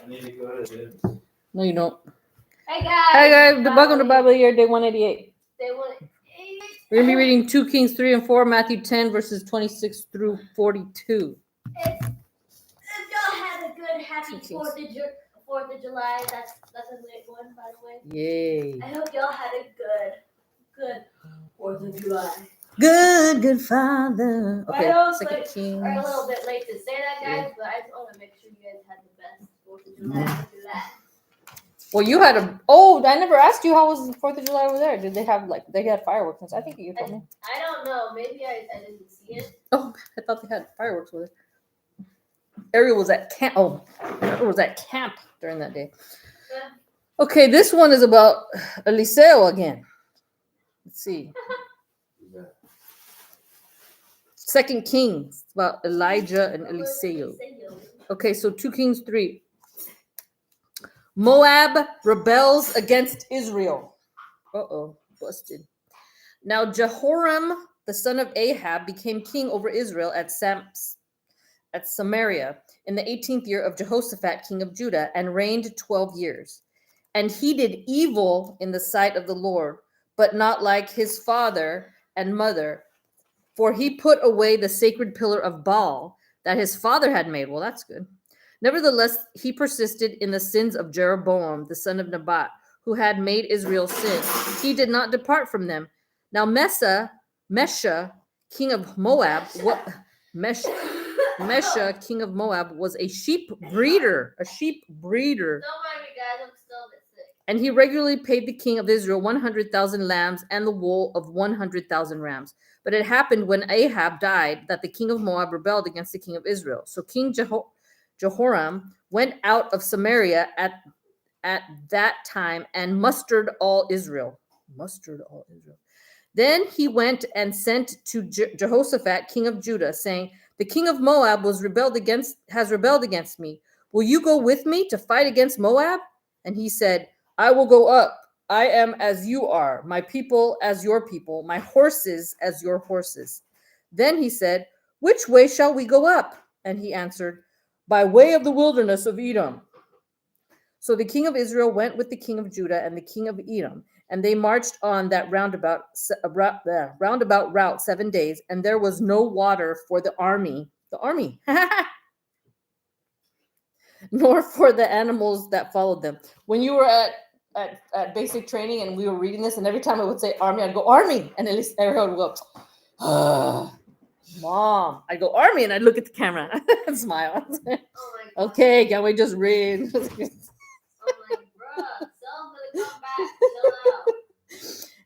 No, you don't. Hey guys. Hi guys, welcome to Bible Year Day 188. Day 188. We're gonna be reading 2 Kings 3 and 4, Matthew 10 verses 26 through 42. If y'all had a good, happy 4th of July, that's a late one, by the way. Yay. I hope y'all had a good 4th of July. Good Father. Okay, Second Kings. We're a little bit late to say that, guys, but I just want to make sure you guys had the best 4th of July after that. Well, you had a. Oh, I never asked you how was the 4th of July over there. Did they have they had fireworks? I think you told me. I don't know. Maybe I didn't see it. Oh, I thought they had fireworks with it. Ariel was at camp. Oh, Ariel was at camp during that day. Okay, this one is about Eliseo again. Let's see. Second Kings, about Elijah and Eliseo. Okay, so 2 Kings 3. Moab rebels against Israel. Uh-oh, busted. Now Jehoram, the son of Ahab, became king over Israel at Samaria in the 18th year of Jehoshaphat, king of Judah, and reigned 12 years. And he did evil in the sight of the Lord, but not like his father and mother, for he put away the sacred pillar of Baal that his father had made. Well, that's good. Nevertheless, he persisted in the sins of Jeroboam, the son of Nebat, who had made Israel sin. He did not depart from them. Now Mesha, king of Moab, Mesha, king of Moab, was a sheep breeder. Don't mind me, guys. I'm still a bit sick. And he regularly paid the king of Israel 100,000 lambs and the wool of 100,000 rams. But it happened when Ahab died that the king of Moab rebelled against the king of Israel. So King Jehoram went out of Samaria at that time and mustered all Israel. Then he went and sent to Jehoshaphat, king of Judah, saying, "The king of Moab has rebelled against me. Will you go with me to fight against Moab?" And he said, "I will go up. I am as you are, my people as your people, my horses as your horses." Then he said, "Which way shall we go up?" And he answered, "By way of the wilderness of Edom." So the king of Israel went with the king of Judah and the king of Edom, and they marched on that roundabout route 7 days, and there was no water for the army, nor for the animals that followed them. When you were at basic training and we were reading this, and every time I would say army, I'd go army, and at least everyone would go, Mom. I'd go army, and I'd look at the camera and smile. Oh my God. Okay, can we just read? I'm like, bruh, someone's gonna come back. Chill out.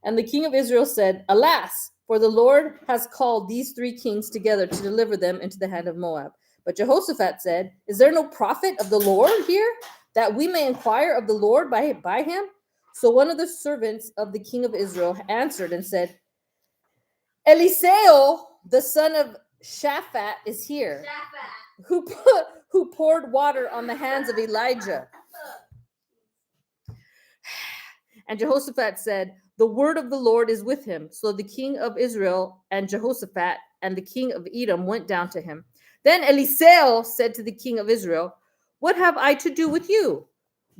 And the king of Israel said, "Alas, for the Lord has called these 3 kings together to deliver them into the hand of Moab." But Jehoshaphat said, "Is there no prophet of the Lord here, that we may inquire of the Lord by him?" So one of the servants of the king of Israel answered and said, "Eliseo, the son of Shaphat, is here, who poured water on the hands of Elijah." And Jehoshaphat said, "The word of the Lord is with him." So the king of Israel and Jehoshaphat and the king of Edom went down to him. Then Eliseo said to the king of Israel, "What have I to do with you?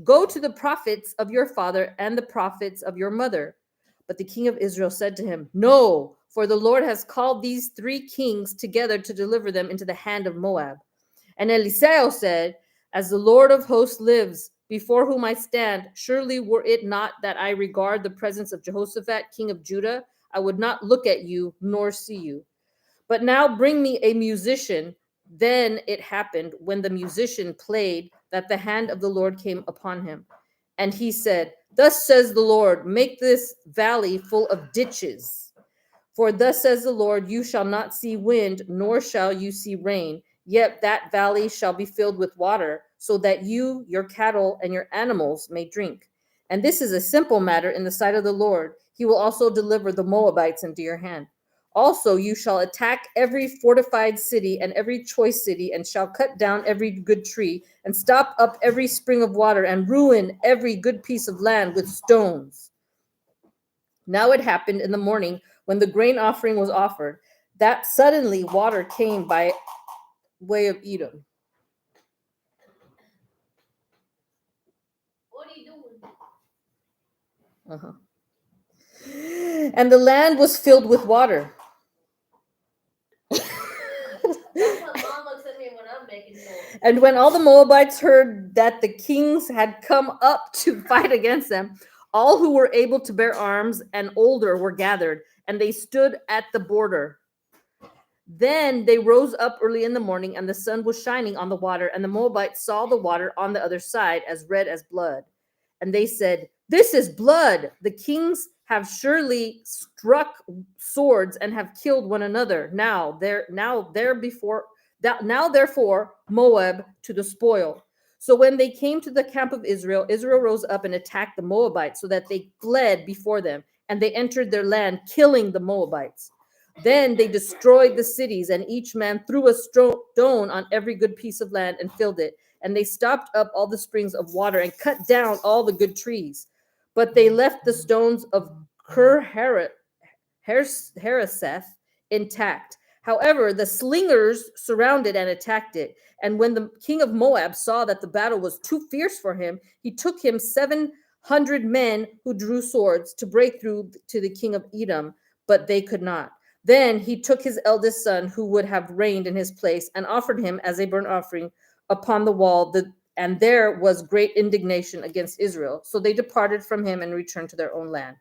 Go to the prophets of your father and the prophets of your mother." But the king of Israel said to him, "No, for the Lord has called these 3 kings together to deliver them into the hand of Moab." And Eliseo said, "As the Lord of hosts lives, before whom I stand, surely were it not that I regard the presence of Jehoshaphat, king of Judah, I would not look at you nor see you. But now bring me a musician." Then it happened when the musician played that the hand of the Lord came upon him. And he said, "Thus says the Lord, make this valley full of ditches. For thus says the Lord, you shall not see wind, nor shall you see rain, yet that valley shall be filled with water, so that you, your cattle, and your animals may drink. And this is a simple matter in the sight of the Lord. He will also deliver the Moabites into your hand. Also, you shall attack every fortified city and every choice city, and shall cut down every good tree, and stop up every spring of water, and ruin every good piece of land with stones." Now it happened in the morning, when the grain offering was offered, that suddenly water came by way of Edom. Uh-huh. And the land was filled with water. That's what Mom looks at me when I'm making noise. And when all the Moabites heard that the kings had come up to fight against them, all who were able to bear arms and older were gathered, and they stood at the border. Then they rose up early in the morning, and the sun was shining on the water, and the Moabites saw the water on the other side as red as blood. And they said, "This is blood. The kings have surely struck swords and have killed one another. Now therefore Moab to the spoil." So when they came to the camp of Israel, Israel rose up and attacked the Moabites so that they fled before them, and they entered their land, killing the Moabites. Then they destroyed the cities, and each man threw a stone on every good piece of land and filled it. And they stopped up all the springs of water and cut down all the good trees. But they left the stones of Hareseth intact. However, the slingers surrounded and attacked it. And when the king of Moab saw that the battle was too fierce for him, he took him 700 men who drew swords to break through to the king of Edom, but they could not. Then he took his eldest son, who would have reigned in his place, and offered him as a burnt offering upon the wall, and there was great indignation against Israel. So they departed from him and returned to their own land.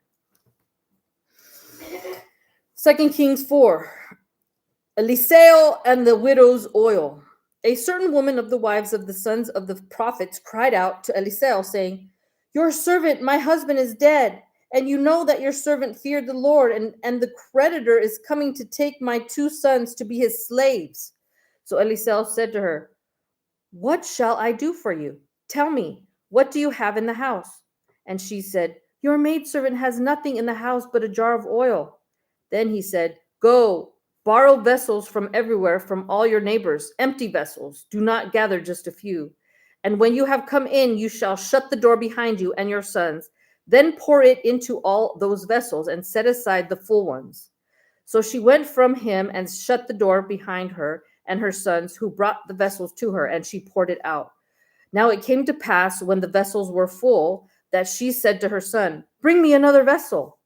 2 Kings 4. Eliseo and the widow's oil. A certain woman of the wives of the sons of the prophets cried out to Eliseo, saying, "Your servant, my husband, is dead, and you know that your servant feared the Lord, and the creditor is coming to take my 2 sons to be his slaves." So Eliseo said to her, "What shall I do for you? Tell me, what do you have in the house?" And she said, "Your maidservant has nothing in the house but a jar of oil." Then he said, "Go, borrow vessels from everywhere, from all your neighbors, empty vessels. Do not gather just a few. And when you have come in, you shall shut the door behind you and your sons. Then pour it into all those vessels and set aside the full ones." So she went from him and shut the door behind her and her sons, who brought the vessels to her, and she poured it out. Now it came to pass, when the vessels were full, that she said to her son, "Bring me another vessel."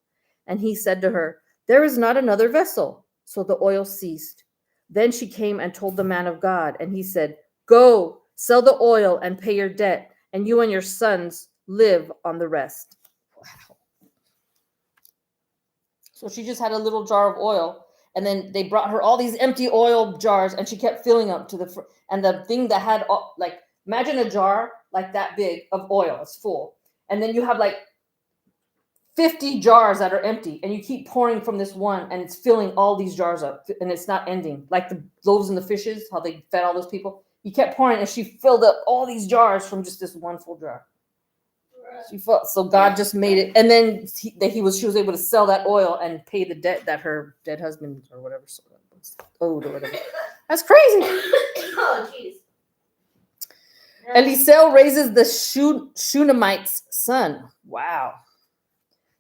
And he said to her, "There is not another vessel." So the oil ceased. Then she came and told the man of God, and he said, "Go, sell the oil and pay your debt, and you and your sons live on the rest." Wow. So she just had a little jar of oil, and then they brought her all these empty oil jars, and she kept filling up to the and the thing that had, like, imagine a jar like that big of oil, it's full, and then you have like 50 jars that are empty, and you keep pouring from this one, and it's filling all these jars up, and it's not ending. Like the loaves and the fishes, how they fed all those people. He kept pouring, and she filled up all these jars from just this one full jar. She felt, so God just made it, and then she was able to sell that oil and pay the debt that her dead husband or whatever owed or whatever. That's crazy. Oh, jeez. Eliseo raises the Shunammite's son. Wow.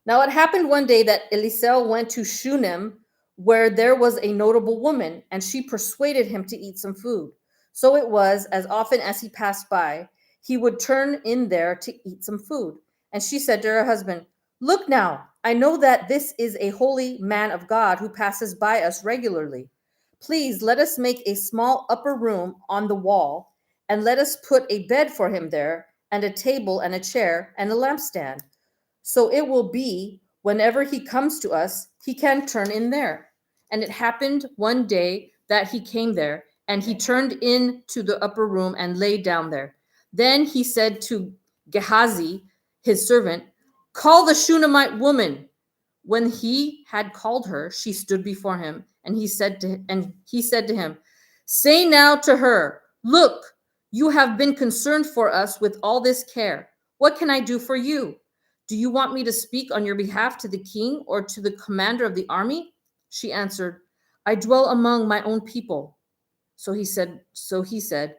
Now it happened one day that Eliseo went to Shunem, where there was a notable woman, and she persuaded him to eat some food. So it was, as often as he passed by, he would turn in there to eat some food. And she said to her husband, "Look now, I know that this is a holy man of God who passes by us regularly. Please let us make a small upper room on the wall, and let us put a bed for him there, and a table and a chair and a lampstand. So it will be, whenever he comes to us, he can turn in there." And it happened one day that he came there, and he turned into the upper room and lay down there. Then he said to Gehazi, his servant, "Call the Shunammite woman." When he had called her, she stood before him, and he said to him, "Say now to her, 'Look, you have been concerned for us with all this care. What can I do for you? Do you want me to speak on your behalf to the king or to the commander of the army?" She answered, "I dwell among my own people." So he said,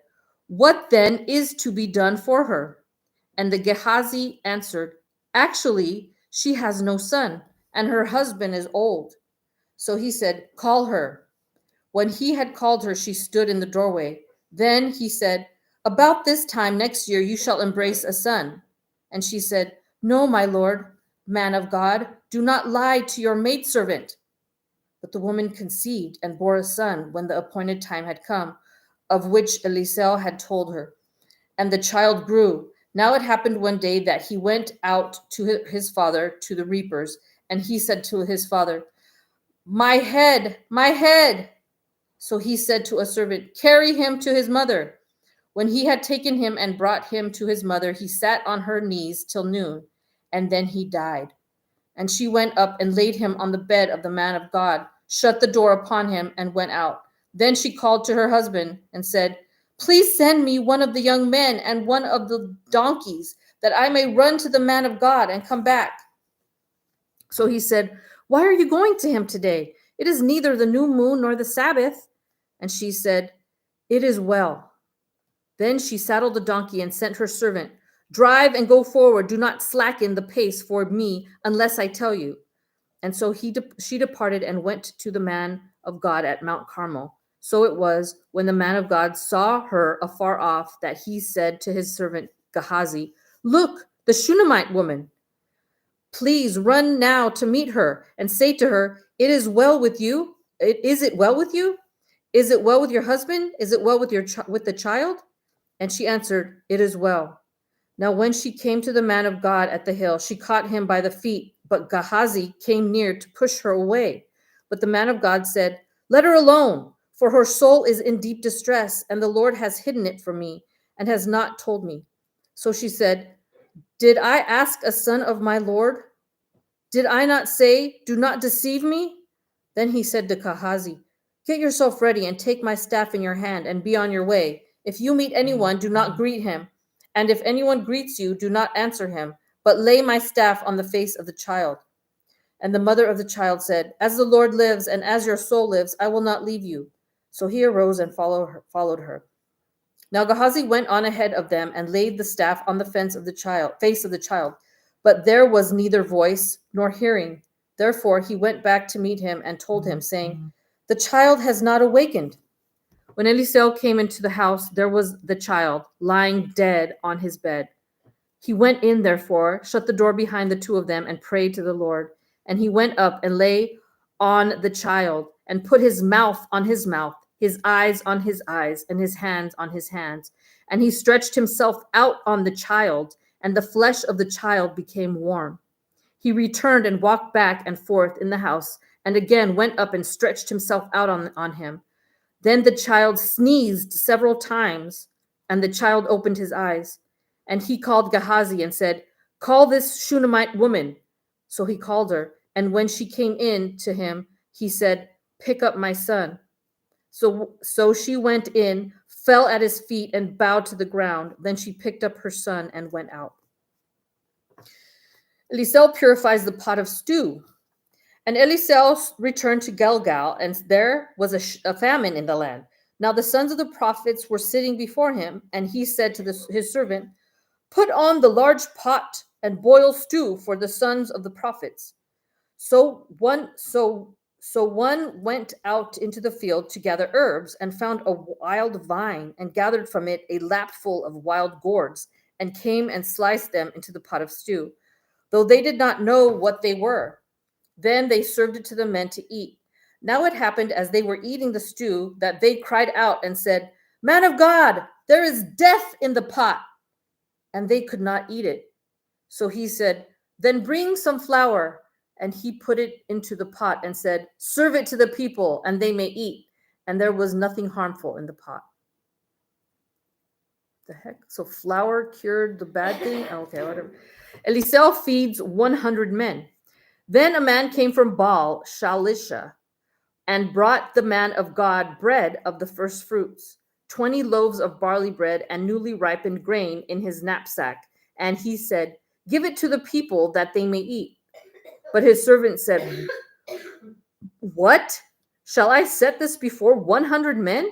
"What then is to be done for her?" And the Gehazi answered, "Actually, she has no son, and her husband is old." So he said, "Call her." When he had called her, she stood in the doorway. Then he said, "About this time next year you shall embrace a son." And she said, "No, my lord, man of God, do not lie to your maidservant." But the woman conceived and bore a son when the appointed time had come, of which Eliseo had told her. And the child grew. Now it happened one day that he went out to his father to the reapers, and he said to his father, "My head, my head." So he said to a servant, "Carry him to his mother." When he had taken him and brought him to his mother, he sat on her knees till noon, and then he died. And she went up and laid him on the bed of the man of God, shut the door upon him, and went out. Then she called to her husband and said, "Please send me one of the young men and one of the donkeys, that I may run to the man of God and come back." So he said, "Why are you going to him today? It is neither the new moon nor the Sabbath." And she said, "It is well." Then she saddled the donkey and sent her servant, "Drive and go forward. Do not slacken the pace for me unless I tell you." And so she departed and went to the man of God at Mount Carmel. So it was, when the man of God saw her afar off, that he said to his servant Gehazi, "Look, the Shunammite woman. Please run now to meet her and say to her, 'It is well with you. Is it well with you? Is it well with your husband? Is it well with with the child?" And she answered, "It is well." Now when she came to the man of God at the hill, she caught him by the feet, but Gehazi came near to push her away. But the man of God said, "Let her alone, for her soul is in deep distress, and the Lord has hidden it from me and has not told me." So she said, "Did I ask a son of my Lord? Did I not say, 'Do not deceive me'?" Then he said to Gehazi, "Get yourself ready and take my staff in your hand and be on your way. If you meet anyone, do not greet him. And if anyone greets you, do not answer him, but lay my staff on the face of the child." And the mother of the child said, "As the Lord lives and as your soul lives, I will not leave you." So he arose and followed her. Now Gehazi went on ahead of them and laid the staff on the face of the child. But there was neither voice nor hearing. Therefore he went back to meet him and told him, saying, "The child has not awakened." When Eliseo came into the house, there was the child lying dead on his bed. He went in, therefore, shut the door behind the two of them, and prayed to the Lord. And he went up and lay on the child, and put his mouth on his mouth, his eyes on his eyes, and his hands on his hands. And he stretched himself out on the child, and the flesh of the child became warm. He returned and walked back and forth in the house, and again went up and stretched himself out on him. Then the child sneezed several times, and the child opened his eyes. And he called Gehazi and said, "Call this Shunammite woman." So he called her, and when she came in to him, he said, "Pick up my son." So she went in, fell at his feet, and bowed to the ground. Then she picked up her son and went out. Eliseo purifies the pot of stew. And Eliseo returned to Gilgal, and there was a famine in the land. Now the sons of the prophets were sitting before him, and he said to his servant, "Put on the large pot and boil stew for the sons of the prophets." So one went out into the field to gather herbs, and found a wild vine, and gathered from it a lapful of wild gourds, and came and sliced them into the pot of stew, though they did not know what they were. Then they served it to the men to eat. Now it happened, as they were eating the stew, that they cried out and said, "Man of God, there is death in the pot." And they could not eat it. So he said, "Then bring some flour." And he put it into the pot and said, "Serve it to the people, and they may eat." And there was nothing harmful in the pot. The heck? So flour cured the bad thing? Okay, whatever. Eliseo feeds 100 men. Then a man came from Baal Shalisha, and brought the man of God bread of the first fruits, 20 loaves of barley bread and newly ripened grain in his knapsack. And he said, "Give it to the people that they may eat." But his servant said, "What? Shall I set this before 100 men?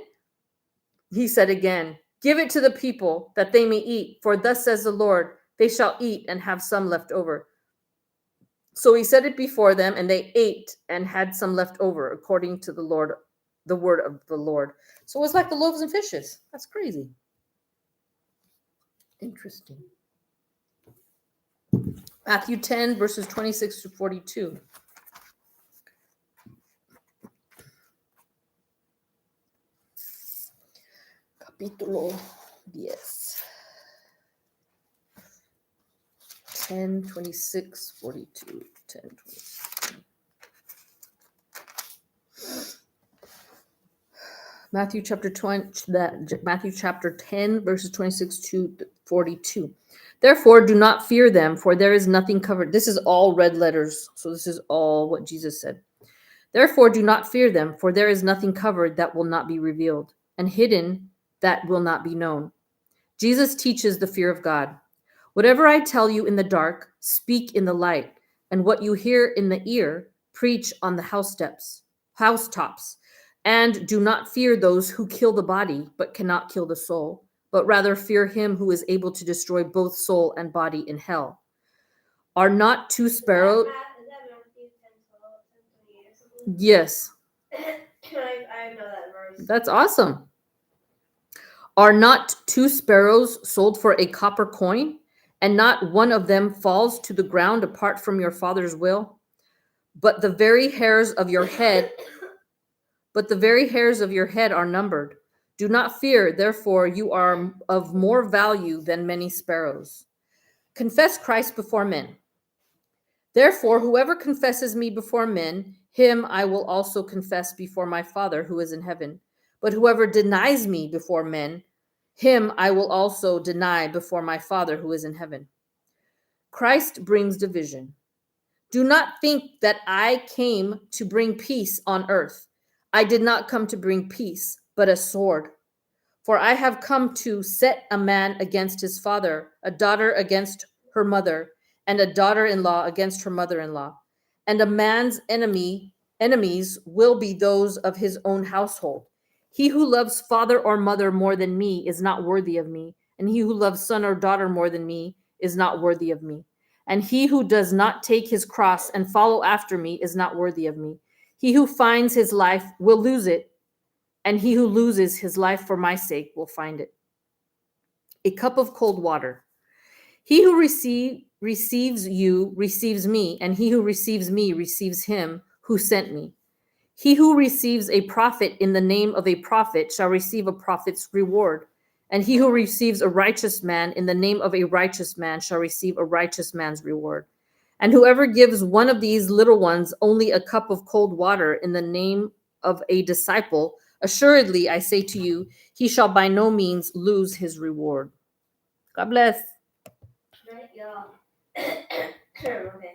He said again, "Give it to the people that they may eat, for thus says the Lord, they shall eat and have some left over." So he set it before them, and they ate and had some left over, according to the word of the Lord. So it was like the loaves and fishes. That's crazy. Interesting. Matthew 10, verses 26 to 42. Capítulo 10. 10, 26, 42. 10, 26. Matthew chapter 10, verses 26 to 42. Therefore, do not fear them, for there is nothing covered. This is all red letters, so this is all what Jesus said. Therefore, do not fear them, for there is nothing covered that will not be revealed, and hidden that will not be known. Jesus teaches the fear of God. Whatever I tell you in the dark, speak in the light, and what you hear in the ear, preach on the housetops. And do not fear those who kill the body, but cannot kill the soul, but rather fear him who is able to destroy both soul and body in hell. Are not two sparrows? Is that Matthew 10, 12, 10, 28 or something? Yes. I know that verse. That's awesome. Are not two sparrows sold for a copper coin, and not one of them falls to the ground apart from your Father's will? But the very hairs of your head are numbered. Do not fear, therefore you are of more value than many sparrows. Confess Christ before men. Therefore, whoever confesses me before men, him I will also confess before my Father who is in heaven. But whoever denies me before men, him I will also deny before my Father who is in heaven. Christ brings division. Do not think that I came to bring peace on earth. I did not come to bring peace, but a sword. For I have come to set a man against his father, a daughter against her mother, and a daughter-in-law against her mother-in-law. And a man's enemies will be those of his own household. He who loves father or mother more than me is not worthy of me, and he who loves son or daughter more than me is not worthy of me. And he who does not take his cross and follow after me is not worthy of me. He who finds his life will lose it, and he who loses his life for my sake will find it. A cup of cold water. He who receives you receives me, and he who receives me receives him who sent me. He who receives a prophet in the name of a prophet shall receive a prophet's reward. And he who receives a righteous man in the name of a righteous man shall receive a righteous man's reward. And whoever gives one of these little ones only a cup of cold water in the name of a disciple, assuredly, I say to you, he shall by no means lose his reward. God bless. Right, y'all. Okay.